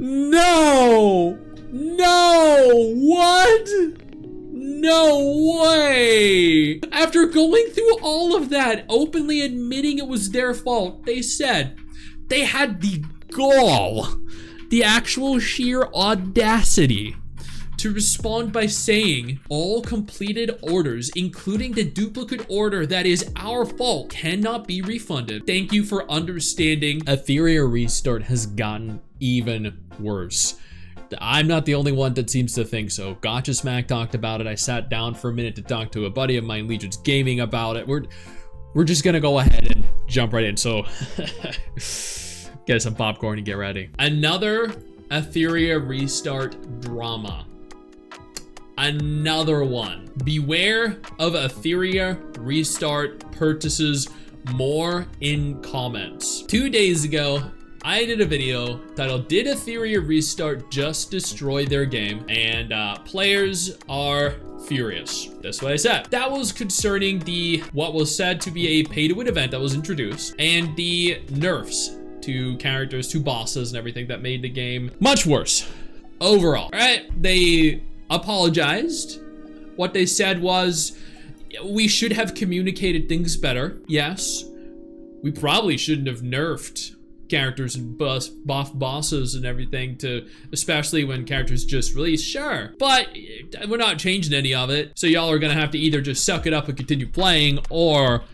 No! No! What? No way! After going through all of that, openly admitting it was their fault, they said they had the gall, the actual sheer audacity to respond by saying all completed orders, including the duplicate order that is our fault, cannot be refunded. Thank you for understanding. Etheria restart has gotten even worse. I'm not the only one that seems to think so. Gotcha Smack talked about it. I sat down for a minute to talk to a buddy of mine, Legion's Gaming, about it. We're just gonna go ahead and jump right in. So get some popcorn and get ready. Another Etheria restart drama. Another one. Beware of Etheria restart purchases. More in comments. 2 days ago, I did a video titled, "Did Etheria restart just destroy their game?" And players are furious. That's what I said. That was concerning what was said to be a pay-to-win event that was introduced, and the nerfs to characters, to bosses and everything that made the game much worse overall. Right? They apologized. What they said was, we should have communicated things better. Yes. We probably shouldn't have nerfed characters and buff bosses and everything, to especially when characters just released, sure, but we're not changing any of it, so y'all are gonna have to either just suck it up and continue playing or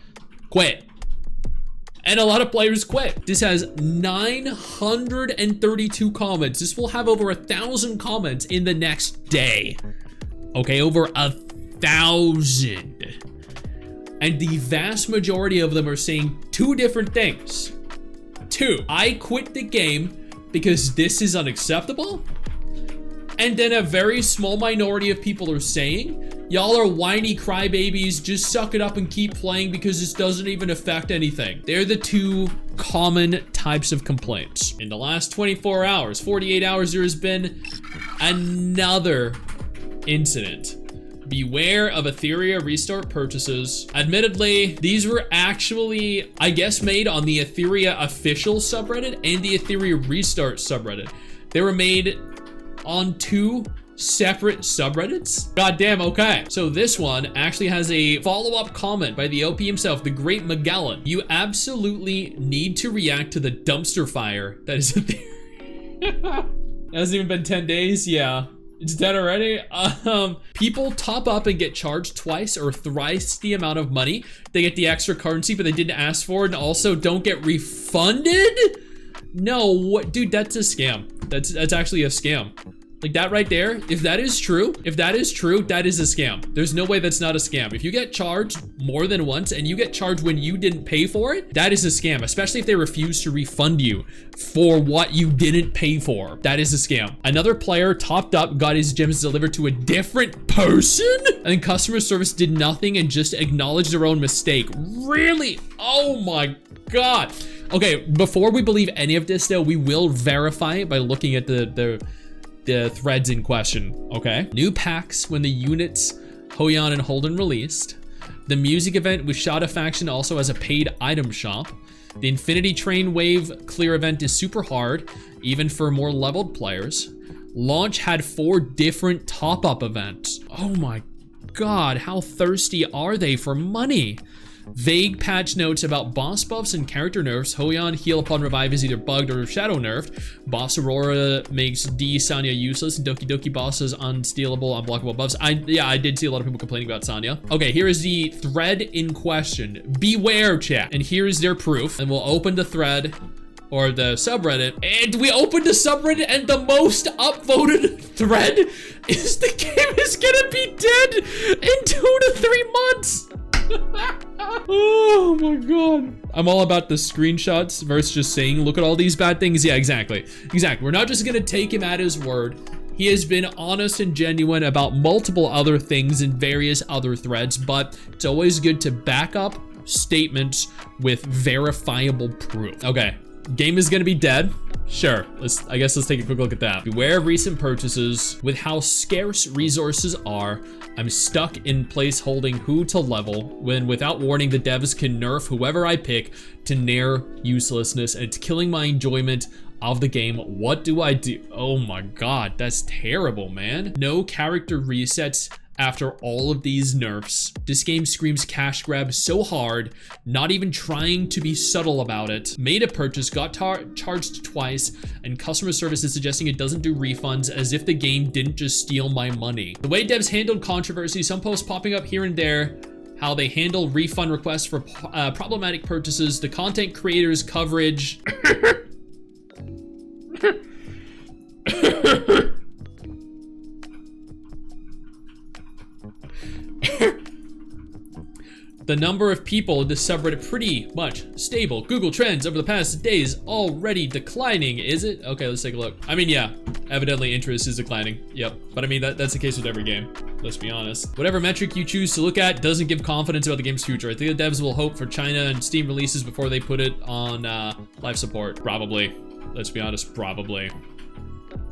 quit. And a lot of players quit. This has 932 comments. This will have over 1,000 comments in the next day. Okay, over 1,000. And the vast majority of them are saying two different things. Two, I quit the game because this is unacceptable. And then a very small minority of people are saying, y'all are whiny crybabies, just suck it up and keep playing because this doesn't even affect anything. They're the two common types of complaints. In the last 24 hours, 48 hours, there has been another incident. Beware of Etheria restart purchases. Admittedly, these were actually, I guess, made on the Etheria official subreddit and the Etheria restart subreddit. They were made on two separate subreddits. Goddamn, okay. So this one actually has a follow-up comment by the OP himself, the Great Magellan. You absolutely need to react to the dumpster fire that is Etheria. It hasn't even been 10 days, yeah. It's dead already. People top up and get charged twice or thrice the amount of money. They get the extra currency, but they didn't ask for it, and also don't get refunded? No, what, dude, that's a scam. That's actually a scam. Like that right there, if that is true, that is a scam. There's no way that's not a scam. If you get charged more than once and you get charged when you didn't pay for it, that is a scam, especially if they refuse to refund you for what you didn't pay for. That is a scam. Another player topped up, got his gems delivered to a different person, and customer service did nothing and just acknowledged their own mistake. Really? Oh my God. Okay, before we believe any of this though, we will verify it by looking at the threads in question, okay? New packs when the units Hoyan and Holden released. The music event with Shada Faction also has a paid item shop. The Infinity Train Wave clear event is super hard, even for more leveled players. Launch had 4 different top-up events. Oh my God, how thirsty are they for money? Vague patch notes about boss buffs and character nerfs. Hoyan heal upon revive is either bugged or shadow nerfed. Boss Aurora makes D Sanya useless. Doki Doki boss is unstealable, unblockable buffs. I did see a lot of people complaining about Sanya. Okay, here is the thread in question. Beware, chat. And here is their proof. And we'll open the thread or the subreddit. And we opened the subreddit and the most upvoted thread is the game is gonna be dead in 2 to 3 months. Oh my God. I'm all about the screenshots versus just saying, look at all these bad things. Yeah, exactly. We're not just gonna take him at his word. He has been honest and genuine about multiple other things in various other threads, but it's always good to back up statements with verifiable proof. Okay, game is gonna be dead. Sure, I guess let's take a quick look at that. Beware of recent purchases. With how scarce resources are, I'm stuck in place holding who to level when without warning the devs can nerf whoever I pick to near uselessness, and it's killing my enjoyment of the game. What do I do? Oh my god, that's terrible, man. No character resets after all of these nerfs. This game screams cash grab so hard, not even trying to be subtle about it. Made a purchase, got charged twice, and customer service is suggesting it doesn't do refunds, as if the game didn't just steal my money. The way devs handled controversy, some posts popping up here and there, how they handle refund requests for problematic purchases, the content creators' coverage. The number of people in this subreddit pretty much stable. Google Trends over the past days already declining, is it? Okay, let's take a look. I mean, yeah, evidently interest is declining. Yep, but I mean, that's the case with every game. Let's be honest. Whatever metric you choose to look at doesn't give confidence about the game's future. I think the devs will hope for China and Steam releases before they put it on live support. Probably. Let's be honest, probably.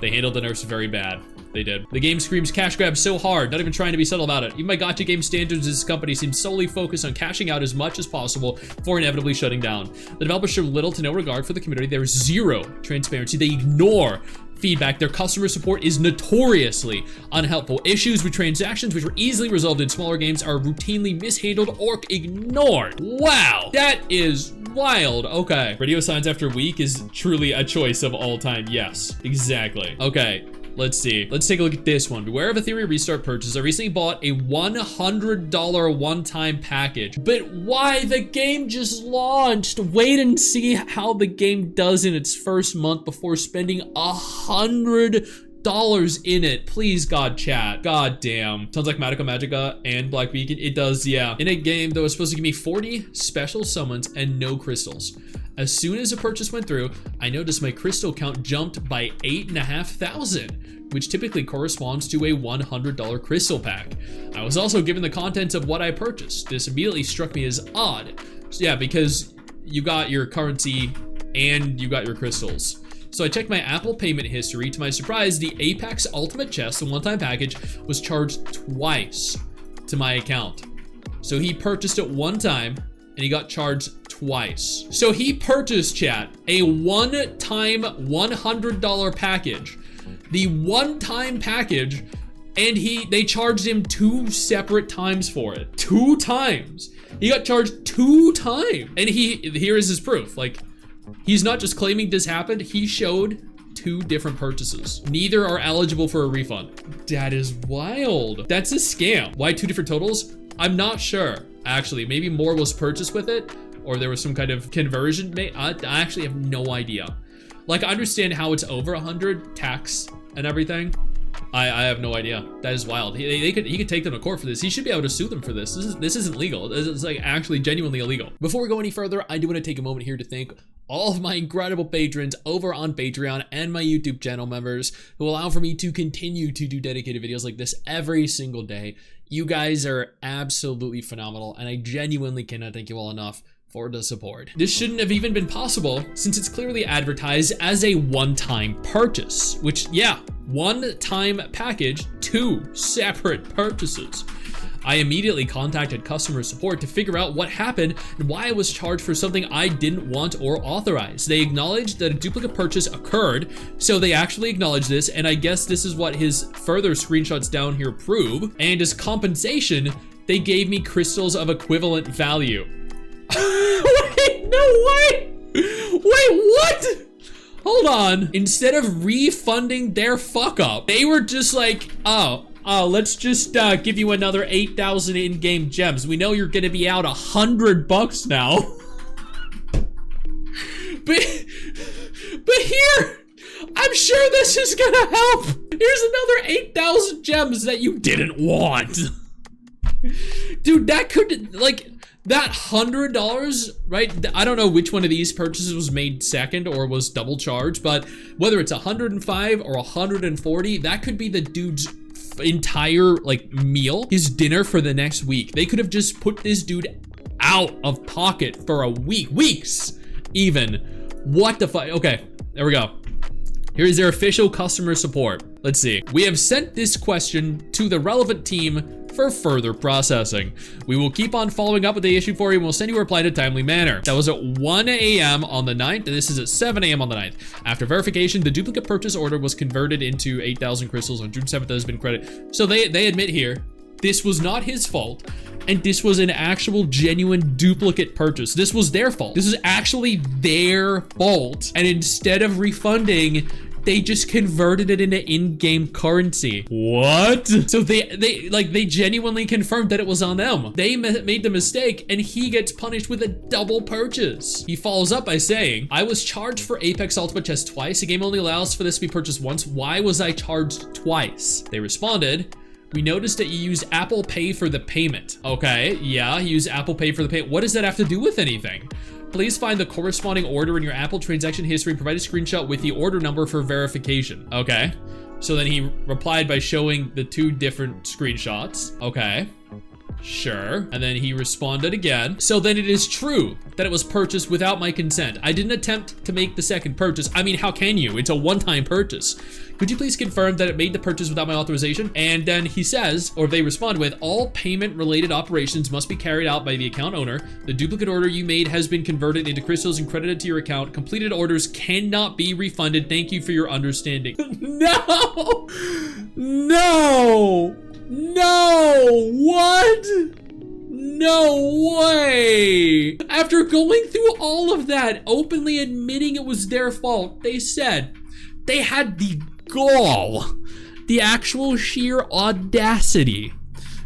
They handled the nerfs very bad. They did. The game screams cash grab so hard, not even trying to be subtle about it. Even by gacha game standards, this company seems solely focused on cashing out as much as possible before inevitably shutting down. The developers show little to no regard for the community. There's zero transparency. They ignore feedback. Their customer support is notoriously unhelpful. Issues with transactions, which were easily resolved in smaller games, are routinely mishandled or ignored. Wow, that is wild. Okay, radio silence after a week is truly a choice of all time. Yes, exactly. Okay. Let's see. Let's take a look at this one. Beware of Etheria restart purchase. I recently bought a $100 one-time package. But why? The game just launched. Wait and see how the game does in its first month before spending $100 in it. Please, God, chat. God damn. Sounds like Magica Magica and Black Beacon. It does, yeah. In a game that was supposed to give me 40 special summons and no crystals. As soon as a purchase went through, I noticed my crystal count jumped by 8,500, which typically corresponds to a $100 crystal pack. I was also given the contents of what I purchased. This immediately struck me as odd. So yeah, because you got your currency and you got your crystals. So I checked my Apple payment history. To my surprise, the Apex Ultimate Chest, the one-time package, was charged twice to my account. So he purchased it one time and he got charged twice. So he purchased, chat, a one-time $100 package. The one-time package, and they charged him 2 separate times for it. 2 times. He got charged 2 times. And here is his proof. Like, he's not just claiming this happened, he showed 2 different purchases. Neither are eligible for a refund. That is wild. That's a scam. Why 2 different totals? I'm not sure. Actually, maybe more was purchased with it, or there was some kind of conversion made. I actually have no idea. Like, I understand how it's over 100 tax and everything. I have no idea. That is wild. He could take them to court for this. He should be able to sue them for this. This isn't legal. It's like actually genuinely illegal. Before we go any further, I do want to take a moment here to thank all of my incredible patrons over on Patreon and my YouTube channel members who allow for me to continue to do dedicated videos like this every single day. You guys are absolutely phenomenal, and I genuinely cannot thank you all enough for the support. This shouldn't have even been possible since it's clearly advertised as a one-time purchase, which, yeah, one-time package, 2 separate purchases. I immediately contacted customer support to figure out what happened and why I was charged for something I didn't want or authorize. They acknowledged that a duplicate purchase occurred, so they actually acknowledged this, and I guess this is what his further screenshots down here prove. And as compensation, they gave me crystals of equivalent value. Wait, no way! Wait, what? Hold on. Instead of refunding their fuck up, they were just like, oh, let's just give you another 8,000 in-game gems. We know you're gonna be out $100 now. but here, I'm sure this is gonna help. Here's another 8,000 gems that you didn't want. Dude, that could, like, that $100, right? I don't know which one of these purchases was made second or was double charged, but whether it's 105 or 140, that could be the dude's entire, like, meal, his dinner for the next week. They could have just put this dude out of pocket for a week, weeks even. What the fuck? Okay, there we go. Here is their official customer support. Let's see. We have sent this question to the relevant team for further processing. We will keep on following up with the issue for you and we'll send you a reply in a timely manner. That was at 1 a.m. on the 9th, and this is at 7 a.m. on the 9th. After verification, the duplicate purchase order was converted into 8,000 crystals on June 7th. That has been credited. So they admit here, this was not his fault, and this was an actual genuine duplicate purchase. This was their fault. This is actually their fault. And instead of refunding, they just converted it into in-game currency. What? So they genuinely confirmed that it was on them. They made the mistake and he gets punished with a double purchase. He follows up by saying, I was charged for Apex Ultimate Chest twice. The game only allows for this to be purchased once. Why was I charged twice? They responded, we noticed that you used Apple Pay for the payment. Okay, yeah, you use Apple Pay for the payment. What does that have to do with anything? Please find the corresponding order in your Apple transaction history and provide a screenshot with the order number for verification. Okay. So then he replied by showing the 2 different screenshots. Okay. Sure. And then he responded again. So then it is true that it was purchased without my consent. I didn't attempt to make the second purchase. I mean, how can you? It's a one-time purchase. Could you please confirm that it made the purchase without my authorization? And then he says, or they respond with, all payment-related operations must be carried out by the account owner. The duplicate order you made has been converted into crystals and credited to your account. Completed orders cannot be refunded. Thank you for your understanding. No! No! No! What? No way! After going through all of that, openly admitting it was their fault, they said they had the gall, the actual sheer audacity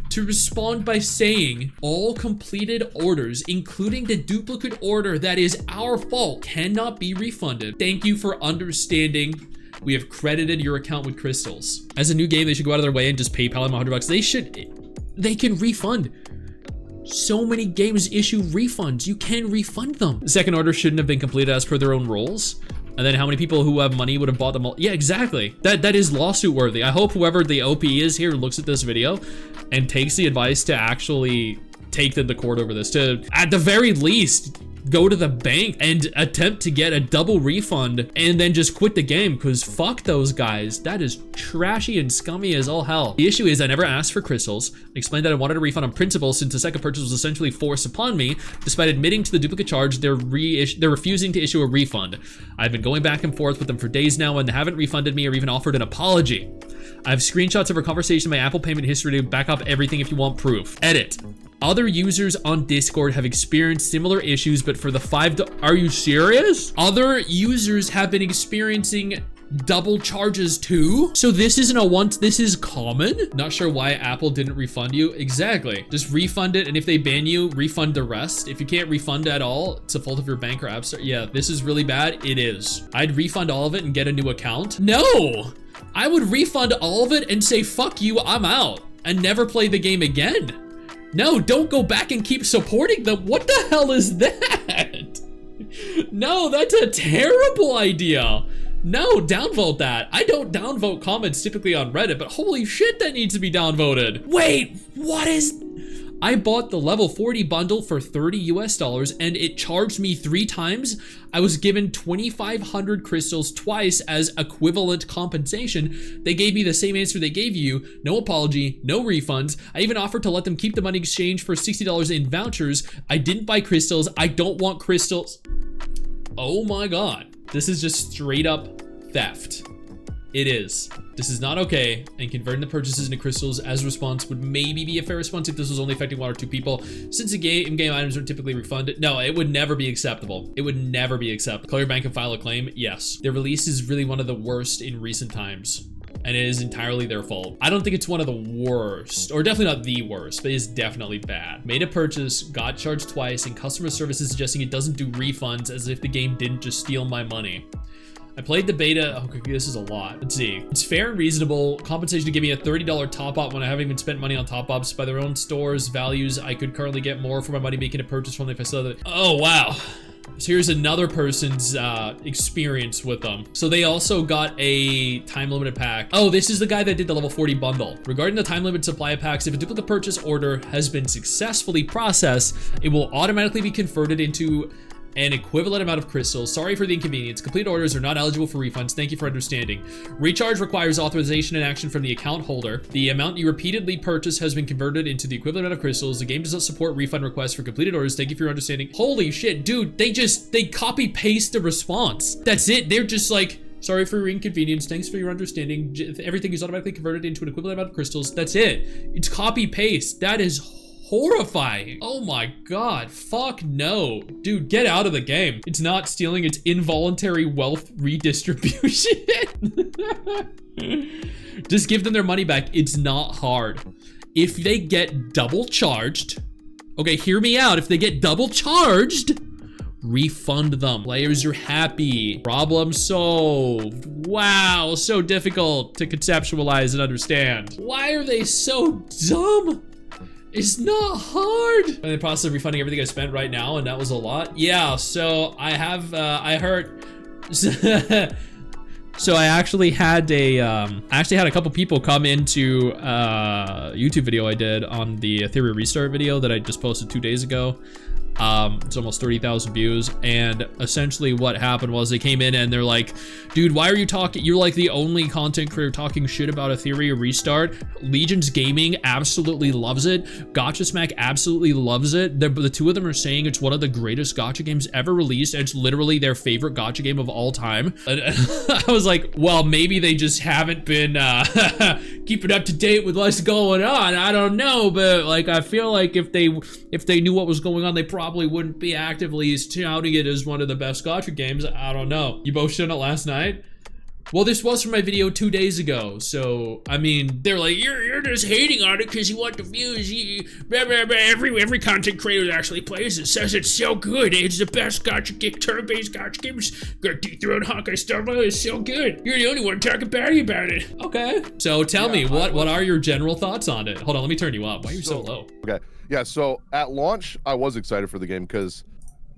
to respond by saying all completed orders, including the duplicate order that is our fault, cannot be refunded. Thank you for understanding. We have credited your account with crystals. As a new game, they should go out of their way and just PayPal them $100. They can refund. So many games issue refunds. You can refund them. The second order shouldn't have been completed as per their own rules. And then how many people who have money would have bought them all? Yeah, exactly. That is lawsuit worthy. I hope whoever the OP is here looks at this video and takes the advice to actually take them to court over this. To, at the very least, go to the bank and attempt to get a double refund and then just quit the game, because fuck those guys. That is trashy and scummy as all hell. The issue is I never asked for crystals. I explained that I wanted a refund on principle since the second purchase was essentially forced upon me. Despite admitting to the duplicate charge, they're refusing to issue a refund. I've been going back and forth with them for days now and they haven't refunded me or even offered an apology. I have screenshots of our conversation in my Apple payment history to back up everything if you want proof. Edit. Other users on Discord have experienced similar issues, but for the are you serious? Other users have been experiencing double charges too? So this isn't a once, this is common? Not sure why Apple didn't refund you. Exactly. Just refund it, and if they ban you, refund the rest. If you can't refund at all, it's a fault of your bank or app store. Yeah, this is really bad. It is. I'd refund all of it and get a new account. No! I would refund all of it and say, fuck you, I'm out, and never play the game again. No, don't go back and keep supporting them. What the hell is that? No, that's a terrible idea. No, downvote that. I don't downvote comments typically on Reddit, but holy shit, that needs to be downvoted. Wait, what is... I bought the level 40 bundle for $30 and it charged me 3 times. I was given 2,500 crystals twice as equivalent compensation. They gave me the same answer they gave you. No apology, no refunds. I even offered to let them keep the money exchanged for $60 in vouchers. I didn't buy crystals. I don't want crystals. Oh my God. This is just straight up theft. It is. This is not okay, and converting the purchases into crystals as a response would maybe be a fair response if this was only affecting 1 or 2 people. Since the in-game items are typically refunded, no, it would never be acceptable. It would never be acceptable. Call your bank and file a claim, yes. Their release is really one of the worst in recent times, and it is entirely their fault. I don't think it's one of the worst, or definitely not the worst, but it's definitely bad. Made a purchase, got charged twice, and customer service is suggesting it doesn't do refunds as if the game didn't just steal my money. I played the beta. Okay, this is a lot. Let's see. It's fair and reasonable. Compensation to give me a $30 top up when I haven't even spent money on top ups by their own stores. Values. I could currently get more for my money making a purchase from them if I saw that. Oh, wow. So here's another person's experience with them. So they also got a time limited pack. Oh, this is the guy that did the level 40 bundle. Regarding the time limited supply of packs, if a duplicate purchase order has been successfully processed, it will automatically be converted into an equivalent amount of crystals. Sorry for the inconvenience. Complete orders are not eligible for refunds. Thank you for understanding. Recharge requires authorization and action from the account holder. The amount you repeatedly purchase has been converted into the equivalent amount of crystals. The game does not support refund requests for completed orders. Thank you for your understanding. Holy shit, dude, they copy paste the response. That's it. They're just like, sorry for your inconvenience. Thanks for your understanding. Everything is automatically converted into an equivalent amount of crystals. That's it. It's copy paste. That is horrifying. Oh my god. Fuck no. Dude, get out of the game. It's not stealing, it's involuntary wealth redistribution. Just give them their money back. It's not hard. If they get double charged, okay, hear me out. If they get double charged, refund them. Players are happy. Problem solved. Wow, so difficult to conceptualize and understand. Why are they so dumb? It's not hard. I'm in the process of refunding everything I spent right now, and that was a lot. Yeah, so I have, I heard, so I actually had a couple people come into a YouTube video I did on the Etheria restart video that I just posted 2 days ago. It's almost 30,000 views, and essentially what happened was they came in and they're like, dude, why are you talking, you're like the only content creator talking shit about Etheria restart. Legends Gaming absolutely loves it. Gotcha Smack absolutely loves it. The two of them are saying it's one of the greatest gotcha games ever released. It's literally their favorite gotcha game of all time. And I was like, well, maybe they just haven't been keeping up to date with what's going on. I don't know, but like, I feel like if they knew what was going on, they probably wouldn't be actively touting it as one of the best gotcha games. I don't know. You both showed it last night? Well, this was from my video 2 days ago, so I mean, they're like, you're just hating on it because you want the views. Every content creator that actually plays it says it's so good. It's the best gotcha game, turn-based gotcha game. Got Dethrone Hawkeye Starboy is so good. You're the only one talking bad about it. Okay. So tell me, what are your general thoughts on it? Hold on, let me turn you up. Why are you so low? Okay. Yeah, so at launch, I was excited for the game because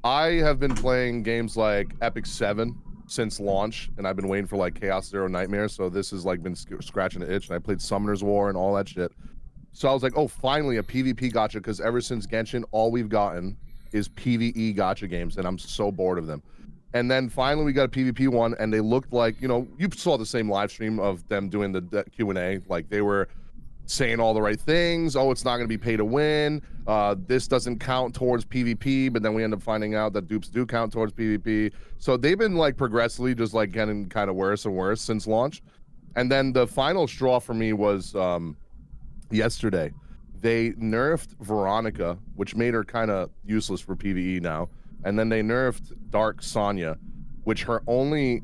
I have been playing games like Epic 7 since launch, and I've been waiting for like Chaos Zero Nightmare, so this has like been scratching the itch, and I played Summoner's War and all that shit. So I was like, oh, finally a PvP gotcha, because ever since Genshin, all we've gotten is PvE gotcha games, and I'm so bored of them. And then finally we got a PvP one, and they looked like, you know, you saw the same live stream of them doing the Q&A, like they were saying all the right things. Oh, it's not going to be pay to win. This doesn't count towards PvP, but then we end up finding out that dupes do count towards PvP. So they've been like progressively just like getting kind of worse and worse since launch. And then the final straw for me was yesterday. They nerfed Veronica, which made her kind of useless for PvE now. And then they nerfed Dark Sonya, which her only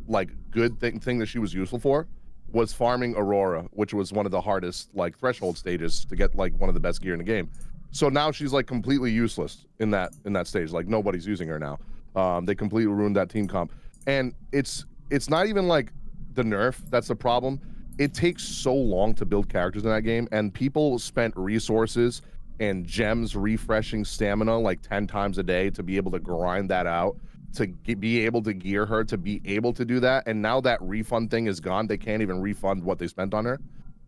like good thing that she was useful for was farming Aurora, which was one of the hardest like threshold stages to get like one of the best gear in the game. So now she's like completely useless in that stage. Like nobody's using her now. They completely ruined that team comp. And it's not even like the nerf that's the problem. It takes so long to build characters in that game, and people spent resources and gems refreshing stamina like 10 times a day to be able to grind that out, to be able to gear her, to be able to do that. And now that refund thing is gone, they can't even refund what they spent on her.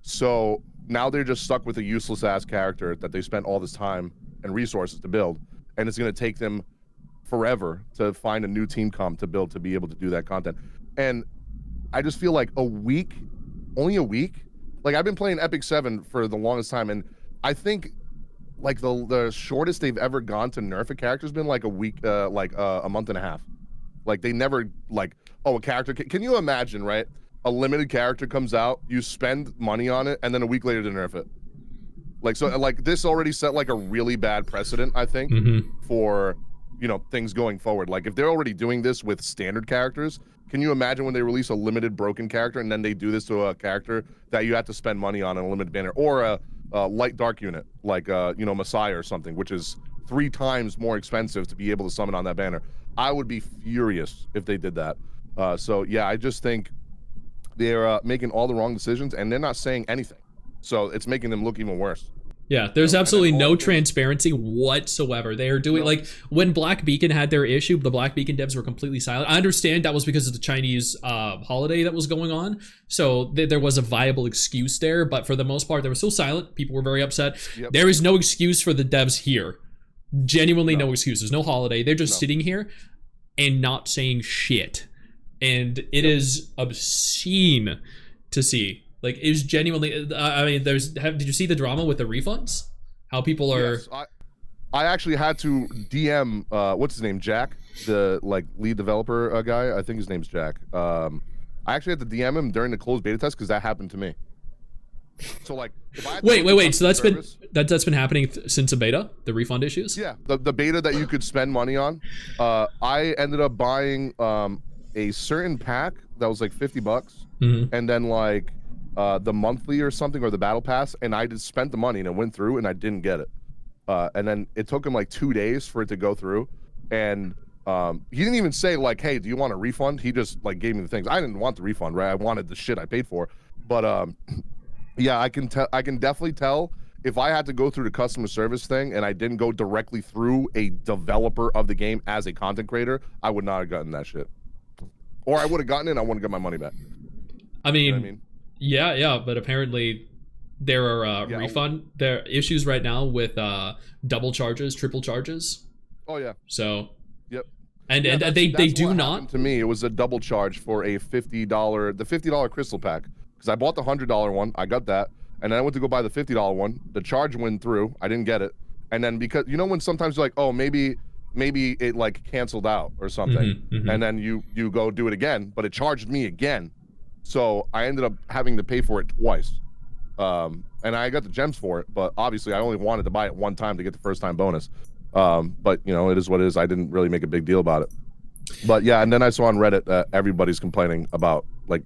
So now they're just stuck with a useless ass character that they spent all this time and resources to build, and it's going to take them forever to find a new team comp to build to be able to do that content. And I just feel like only a week, like I've been playing Epic 7 for the longest time, and I think like the shortest they've ever gone to nerf a character has been like a week, like a month and a half. Like they never like, oh, a character, can you imagine, right? A limited character comes out, you spend money on it, and then a week later to nerf it. Like, so like this already set like a really bad precedent, I think, for, you know, things going forward. Like if they're already doing this with standard characters, can you imagine when they release a limited broken character and then they do this to a character that you have to spend money on in a limited banner, or a light dark unit like you know, Messiah or something, which is 3 times more expensive to be able to summon on that banner? I would be furious if they did that. So yeah, I just think they're making all the wrong decisions, and they're not saying anything, so it's making them look even worse. Yeah, there's absolutely no transparency whatsoever. They are doing, like, when Black Beacon had their issue, the Black Beacon devs were completely silent. I understand that was because of the Chinese holiday that was going on, so there was a viable excuse there, but for the most part, they were still silent. People were very upset. There is no excuse for the devs here. Genuinely no excuses, no holiday. They're just sitting here and not saying shit. And it is obscene to see. Like, it was genuinely, I mean, did you see the drama with the refunds? How people are... Yes, I actually had to DM, what's his name, Jack? The, like, lead developer guy? I think his name's Jack. I actually had to DM him during the closed beta test because that happened to me. So, like, if I had to wait. So that's been happening since the beta, the refund issues? Yeah, the beta that you could spend money on. I ended up buying a certain pack that was like $50, and then like the monthly or something, or the battle pass, and I just spent the money and it went through and I didn't get it. And then it took him like 2 days for it to go through, and he didn't even say like, hey, do you want a refund? He just like gave me the things. I didn't want the refund, right? I wanted the shit I paid for. But yeah, I can definitely tell if I had to go through the customer service thing and I didn't go directly through a developer of the game as a content creator, I would not have gotten that shit. Or I would have gotten it and I wouldn't get my money back. I mean, you know what I mean? Yeah, but apparently there are there are issues right now with double charges, triple charges. Oh yeah. So yep. And they do not. To me, it was a double charge for a $50 crystal pack, because I bought the $100 one, I got that, and then I went to go buy the $50 one. The charge went through, I didn't get it, and then because you know when sometimes you're like, oh, maybe it like canceled out or something, and then you go do it again, but it charged me again, so I ended up having to pay for it twice, and I got the gems for it, but obviously I only wanted to buy it one time to get the first time bonus, but you know, it is what it is. I didn't really make a big deal about it. But yeah, and then I saw on Reddit that everybody's complaining about like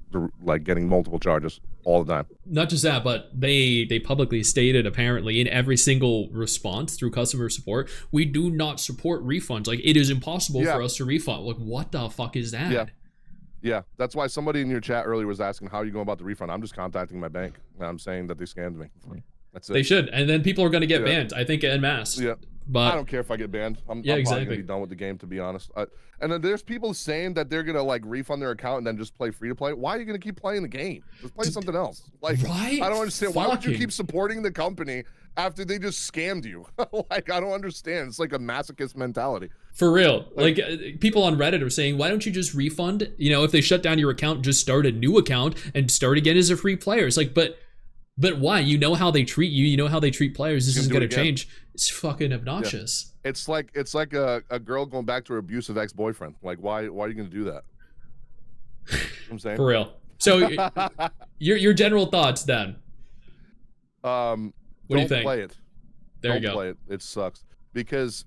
getting multiple charges all the time. Not just that, but they publicly stated apparently in every single response through customer support, we do not support refunds. Like, it is impossible for us to refund. Like, what the fuck is that? Yeah, that's why somebody in your chat earlier was asking how are you going about the refund. I'm just contacting my bank and I'm saying that they scammed me. That's it. They should, and then people are going to get banned, I think, en masse. Yeah. But I don't care if I get banned. I'm probably gonna be done with the game, to be honest. And then there's people saying that they're gonna like refund their account and then just play free to play. Why are you gonna keep playing the game? Just play something else. Like, I don't understand. Why would you keep supporting the company after they just scammed you? Like, I don't understand. It's like a masochist mentality. For real. Like people on Reddit are saying, why don't you just refund? You know, if they shut down your account, just start a new account and start again as a free player. It's like, but why? You know how they treat you. You know how they treat players. This isn't going to change. It's fucking obnoxious. Yeah. It's like a girl going back to her abusive ex-boyfriend. Like, why are you going to do that? You know what I'm saying? For real. So your general thoughts then? What do you think? Play it. There you go. Don't play it. It sucks. Because,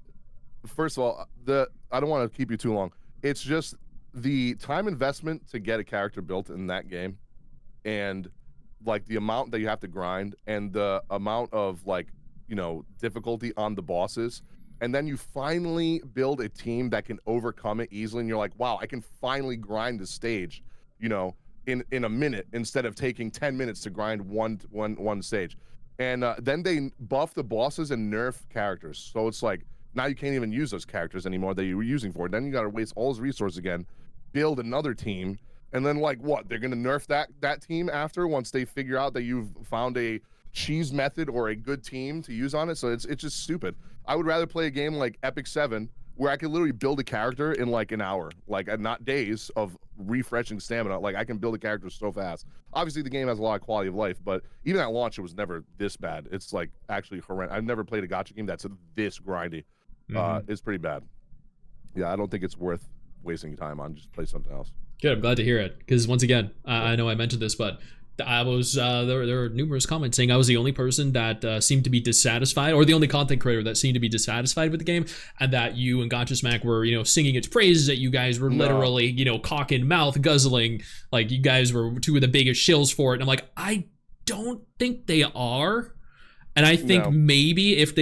first of all, I don't want to keep you too long. It's just the time investment to get a character built in that game, and like the amount that you have to grind, and the amount of like, you know, difficulty on the bosses, and then you finally build a team that can overcome it easily, and you're like, wow, I can finally grind the stage, you know, in a minute instead of taking 10 minutes to grind one stage. And then they buff the bosses and nerf characters, so it's like now you can't even use those characters anymore that you were using for it. Then you got to waste all those resources again, build another team. And then, like, what? They're going to nerf that team after once they figure out that you've found a cheese method or a good team to use on it. So it's just stupid. I would rather play a game like Epic 7 where I can literally build a character in like an hour, like not days of refreshing stamina. Like, I can build a character so fast. Obviously, the game has a lot of quality of life, but even at launch, it was never this bad. It's like actually horrendous. I've never played a gacha game that's this grindy. It's pretty bad. Yeah, I don't think it's worth wasting your time on. Just play something else. Good, I'm glad to hear it, because once again, I know I mentioned this, but I was there were numerous comments saying I was the only person that seemed to be dissatisfied, or the only content creator that seemed to be dissatisfied with the game, and that you and Gotcha Smack were, you know, singing its praises, that you guys were literally, you know, cock in mouth guzzling, like you guys were two of the biggest shills for it. And I'm like, I don't think they are, and I think maybe if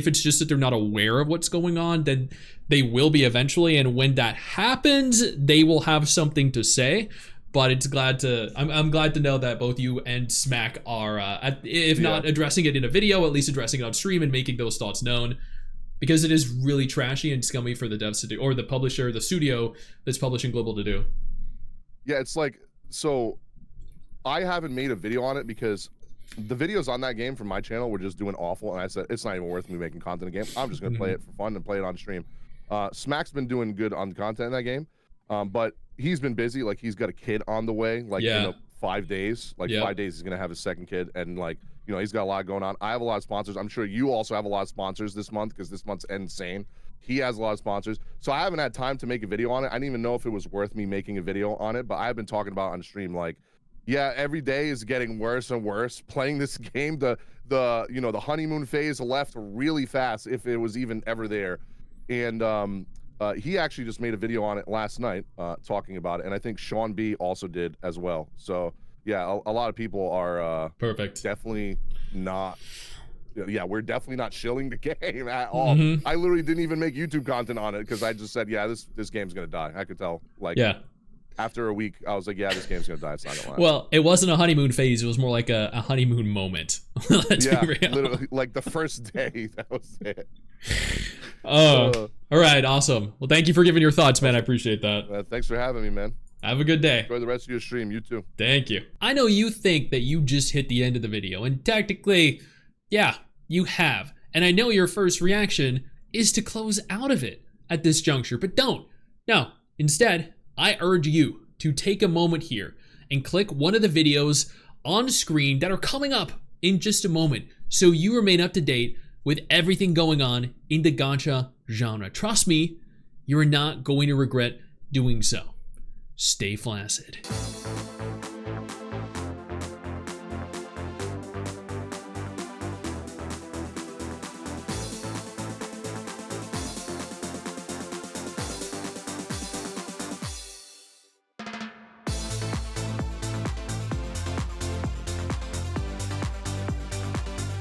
it's just that they're not aware of what's going on, then they will be eventually. And when that happens, they will have something to say. But it's I'm glad to know that both you and Smack are, if not addressing it in a video, at least addressing it on stream and making those thoughts known. Because it is really trashy and scummy for the devs to do, or the publisher, the studio that's publishing Global to do. Yeah, it's like, so I haven't made a video on it because the videos on that game from my channel were just doing awful, and I said it's not even worth me making content again. I'm just gonna play it for fun and play it on stream. Smack's been doing good on the content in that game, but he's been busy. Like he's got a kid on the way. Like in 5 days, like 5 days, he's gonna have his second kid, and like he's got a lot going on. I have a lot of sponsors. I'm sure you also have a lot of sponsors this month because this month's insane. He has a lot of sponsors, so I haven't had time to make a video on it. I didn't even know if it was worth me making a video on it, but I've been talking about it on stream like. Yeah, every day is getting worse and worse. Playing this game, the honeymoon phase left really fast, if it was even ever there. And he actually just made a video on it last night, talking about it, and I think Sean B also did as well. So yeah, a lot of people are perfect. Definitely not. Yeah, we're definitely not shilling the game at all. I literally didn't even make YouTube content on it because I just said, yeah, this game's gonna die. I could tell. Like after a week, I was like, yeah, this game's gonna die. It's not gonna last. Well, it wasn't a honeymoon phase. It was more like a honeymoon moment. Let's be real. Literally, like the first day, that was it. Oh, all right, awesome. Well, thank you for giving your thoughts, man. I appreciate that. Thanks for having me, man. Have a good day. Enjoy the rest of your stream. You too. Thank you. I know you think that you just hit the end of the video, and technically, yeah, you have. And I know your first reaction is to close out of it at this juncture, but don't. No, instead, I urge you to take a moment here and click one of the videos on screen that are coming up in just a moment so you remain up to date with everything going on in the gacha genre. Trust me, you're not going to regret doing so. Stay flaccid.